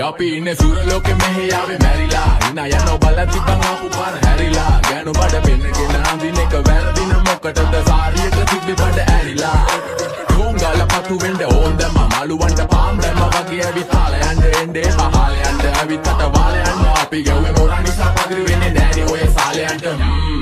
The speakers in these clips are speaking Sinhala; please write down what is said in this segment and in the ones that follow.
අපි ඉන්නේ සූරලෝකෙ මෙහි ආවේ මැරිලා ඉනා යනෝ බලන් තිබන් ආපු පාර හැරිලා ගෑනු බඩ පෙන්නගෙන අඳින එක වැරදින මොකටද සාරියක තිබ්බේ බඩ ඇරිලා ගෝංගල පතු වෙන්න ඕන් දැම්ම මලුවන්ට පාන් දැම්ම වගේ ඇවිත් තාල යන්න එන්නේ පහල යන්න ඇවිත් අත වාල යන්න අපි ගැව්වේ මොරා නිසා පදිරි වෙන්නේ නෑනේ ඔය සාලයන්ට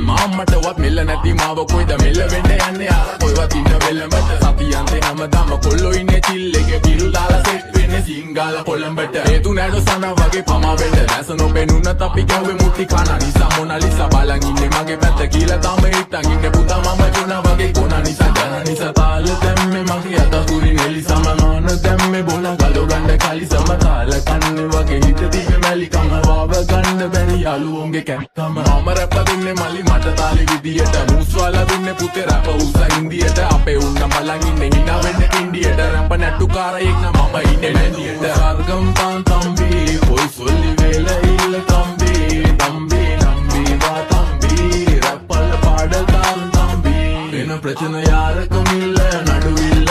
මම්මටවත් මෙල්ල නැති මාව කොයිද මෙල්ල වෙන්න යන්නේ අර කොයිවත් ඉන්න වෙල්ලමට සතියන්තේ හැමදාම කොල්ලෝ ඉන්නේ චිල් එකේ පිරු දාලා සෙට් වෙන්නේ සිංගාල කොළඹට හේතු නැඩ සන වගේ පමා වෙන්න දැස නොපෙනුනත් අපි ගැව්වේ මුටි කන නිසා මොනාලිසා බලන් ඉන්නේ මගේ පැත්ත කියලා තම හිටන් ඉන්නේ පුතා මම ජොනා වගේ කොනා නිසා ජන නිසා තාල දැම්මේ මගේ අත කුරි නෙලි සමනන දැම්මේ බොල ගලෝ ගන්න කලි සමතාල කන්නේ වගේ හිත දිවේ මැලි කම වාව ගන්න බැරි යාළුවෝගේ කැත්තම මම රැප දුන්නේ මලි මට තාලි විදියට මූස්වාලා දුන්නේ පුතේ රැප උස ඉන්දියට අපේ උන්න බලන් ඉන්නේ හිනා වෙන්නේ ඉන්දියට රැප නැට්ටුකාරයෙක් නම් මම ඉන්නේ නැදියට සර්ගම් තාන් තම්බි පොයි සොල්ලි වේල ඉල්ල තම්බි තම්බි නම්බි වා තම්බි රැප්පල පාඩල් තාන් තම්බි වෙන ප්‍රචන යාරකම ඉල්ල නඩුවිල්ල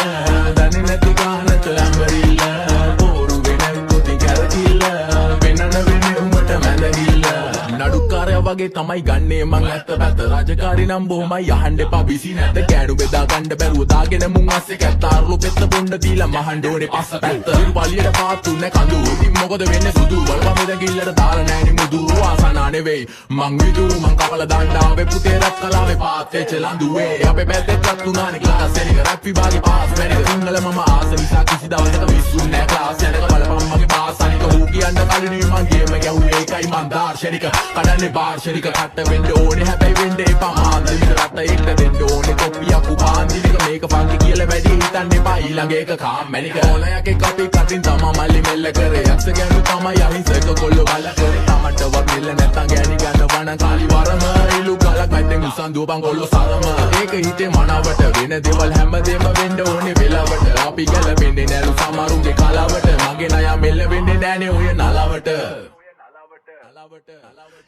දන්නේ නැති ගානට ඇඹරිල්ල පෝරු වෙන කොටි කැරකිල්ල වෙනන වෙන්නේ උඹට මැදගිල්ල නඩුකාරය වගේ තමයි ගන්නේ මං ඇත්ත පැත්ත රාජකාරී නම් බොහොමයි අහන්න එපා බිසි නැද්ද කෑඩු බෙදා ගන්න බැරුව දාගෙන මුන් අස්සේ කැත්තාරුළු පෙත්ත බොණ්ඩ දීලා මහන්න ඕනේ පස්ස පැත්ත පලියට පාත්තු නැ කඳු ඉතින් මොකද වෙන්නේ සුදු වල්පා මෙද ගිල්ලට දාලා නෑනේ මුදු ආසනා නෙවෙයි මං විදු මං කපලා දාන්න ආවේ පුතේ රැප් කලාවේ පාත්තේ චලඳුවේ අපේ පැත්තේ තුනානේ ක්ලාස් එකේ රැප් විභාගේ පාස් වෙන්නේ සිංහල මම ආස නිසා කිසි දවසක විශ්ුන් නෑ ක්ලාස් එකක බලපන් මගේ පාස් අනික ඌ කියන්න කලින් මං ගේම ගැහුවේ ඒකයි මං දාර්ශනික කඩන්නේ වාර්ෂනික කට වෙන්න ඕනේ හැබැයි වෙන්න එපා මාන්දික රට එක්ක දෙන්න ඕනේ කොපියක් උපාන්දික මේක ෆන්කි කියලා වැඩි හිතන්න එපා ඊළඟ එක කාම්මැනික ඕලයක් එක අපි කටින් තමා මල්ලි මෙල්ල කරේ යක්ෂ ගැනු තමයි අහිංසක කොල්ලෝ බල කරේ තමටවත් මෙල්ල නැත්තම් ගෑණි ගන්න වණ කාලි වරම ඉලු ගලක් නැත්නම් උසන් දුවපන් කොල්ලෝ සරම ඒක හිතේ මනවට වෙන දේවල් හැමදේම වෙන්න ඕනේ වෙලාවට අපි ගැලපෙන්නේ නැලු සමරුන්ගේ කලාවට මගේ ණය මෙල්ල වෙන්නේ නැනේ ඔය නලවට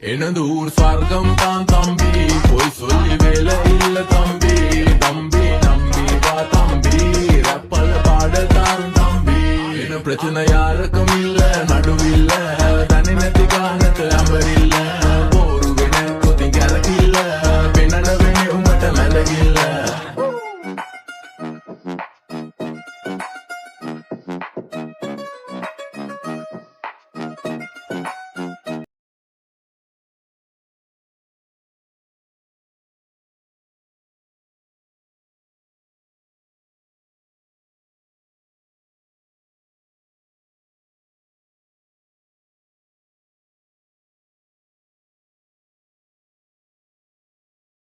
එනදූර් ස්වර්ගම් තාන් තම්බි පොයි සොල්ලි වේල ඉල්ල තම්බි තම්බි නම්බි වා තම්බි රැප්පල පාඩ තාන් තම්බි එන ප්‍රචන යාරකමිල්ල නඩුවිල්ල